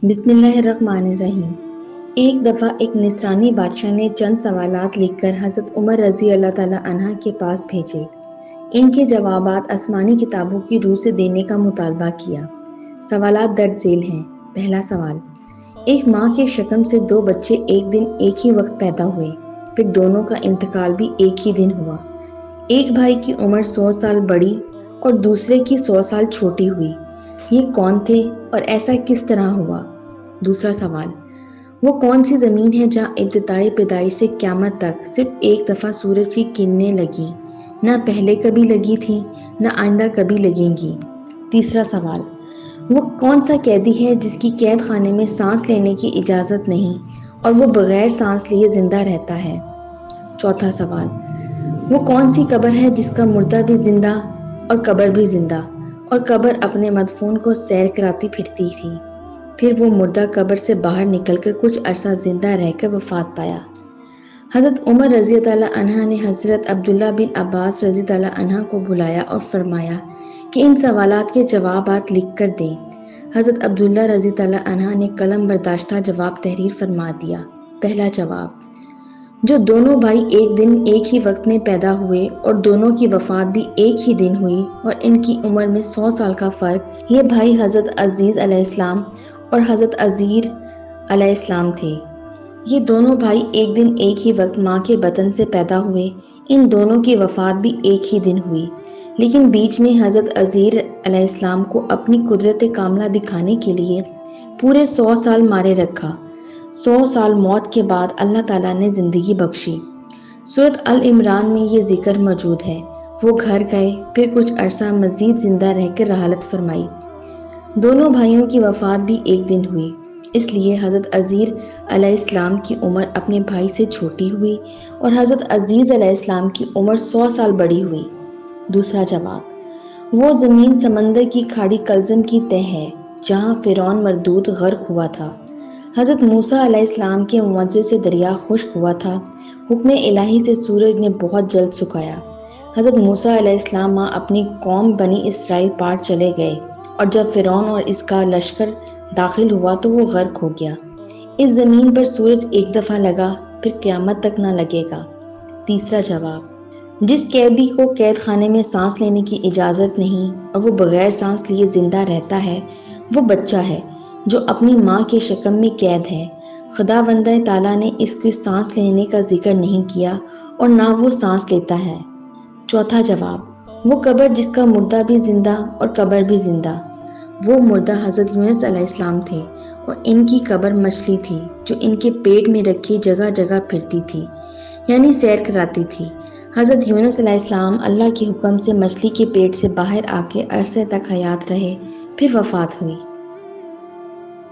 بسم اللہ الرحمن الرحیم۔ ایک دفعہ ایک نصرانی بادشاہ نے چند سوالات لکھ کر حضرت عمر رضی اللہ تعالیٰ عنہ کے پاس بھیجے۔ ان کے جوابات آسمانی کتابوں کی روح سے دینے کا مطالبہ کیا۔ سوالات درج ذیل ہیں۔ پہلا سوال: ایک ماں کے شکم سے دو بچے ایک دن ایک ہی وقت پیدا ہوئے، پھر دونوں کا انتقال بھی ایک ہی دن ہوا۔ ایک بھائی کی عمر 100 سال بڑی اور دوسرے کی 100 سال چھوٹی ہوئی۔ یہ کون تھے اور ایسا کس طرح ہوا؟ دوسرا سوال: وہ کون سی زمین ہے جہاں ابتدائی پیدائش سے قیامت تک صرف ایک دفعہ سورج کی کرنیں لگیں، نہ پہلے کبھی لگی تھیں نہ آئندہ کبھی لگیں گی؟ تیسرا سوال: وہ کون سا قیدی ہے جس کی قید خانے میں سانس لینے کی اجازت نہیں اور وہ بغیر سانس لیے زندہ رہتا ہے؟ چوتھا سوال: وہ کون سی قبر ہے جس کا مردہ بھی زندہ اور قبر بھی زندہ، اور قبر اپنے مدفون کو سیر کراتی پھرتی تھی، پھر وہ مردہ قبر سے باہر نکل کر کچھ عرصہ زندہ رہ کر وفات پایا؟ حضرت عمر رضی اللہ عنہ نے حضرت عبداللہ بن عباس رضی اللہ عنہ کو بلایا اور فرمایا کہ ان سوالات کے جوابات لکھ کر دیں۔ حضرت عبداللہ رضی اللہ عنہ نے قلم برداشتہ جواب تحریر فرما دیا۔ پہلا جواب: جو دونوں بھائی ایک دن ایک ہی وقت میں پیدا ہوئے اور دونوں کی وفات بھی ایک ہی دن ہوئی اور ان کی عمر میں 100 سال کا فرق، یہ بھائی حضرت عزیز علیہ السلام اور حضرت عزیر علیہ السلام تھے۔ یہ دونوں بھائی ایک دن ایک ہی وقت ماں کے بطن سے پیدا ہوئے، ان دونوں کی وفات بھی ایک ہی دن ہوئی، لیکن بیچ میں حضرت عزیر علیہ السلام کو اپنی قدرت کاملہ دکھانے کے لیے پورے 100 سال مارے رکھا۔ 100 سال موت کے بعد اللہ تعالیٰ نے زندگی بخشی۔ سورۃ آل عمران میں یہ ذکر موجود ہے۔ وہ گھر گئے، پھر کچھ عرصہ مزید زندہ رہ کر رحالت فرمائی۔ دونوں بھائیوں کی وفات بھی ایک دن ہوئی، اس لیے حضرت عزیر علیہ السلام کی عمر اپنے بھائی سے چھوٹی ہوئی اور حضرت عزیز علیہ السلام کی عمر 100 سال بڑی ہوئی۔ دوسرا جواب: وہ زمین سمندر کی کھاڑی کلزم کی تہ ہے جہاں فرعون مردود غرق ہوا تھا۔ حضرت موسیٰ علیہ السلام کے معجزے سے دریا خشک ہوا تھا۔ حکم الہی سے سورج نے بہت جلد سکھایا۔ حضرت موسیٰ علیہ السلام اپنی قوم بنی اسرائیل پار چلے گئے اور جب فرعون اور اس کا لشکر داخل ہوا تو وہ غرق ہو گیا۔ اس زمین پر سورج ایک دفعہ لگا، پھر قیامت تک نہ لگے گا۔ تیسرا جواب: جس قیدی کو قید خانے میں سانس لینے کی اجازت نہیں اور وہ بغیر سانس لیے زندہ رہتا ہے، وہ بچہ ہے جو اپنی ماں کے شکم میں قید ہے۔ خداوند تعالیٰ نے اس کے سانس لینے کا ذکر نہیں کیا اور نہ وہ سانس لیتا ہے۔ چوتھا جواب: وہ قبر جس کا مردہ بھی زندہ اور قبر بھی زندہ، وہ مردہ حضرت یونس علیہ السلام تھے اور ان کی قبر مچھلی تھی جو ان کے پیٹ میں رکھی جگہ جگہ پھرتی تھی، یعنی سیر کراتی تھی۔ حضرت یونس علیہ السلام اللہ کے حکم سے مچھلی کے پیٹ سے باہر آ کے عرصے تک حیات رہے، پھر وفات ہوئی۔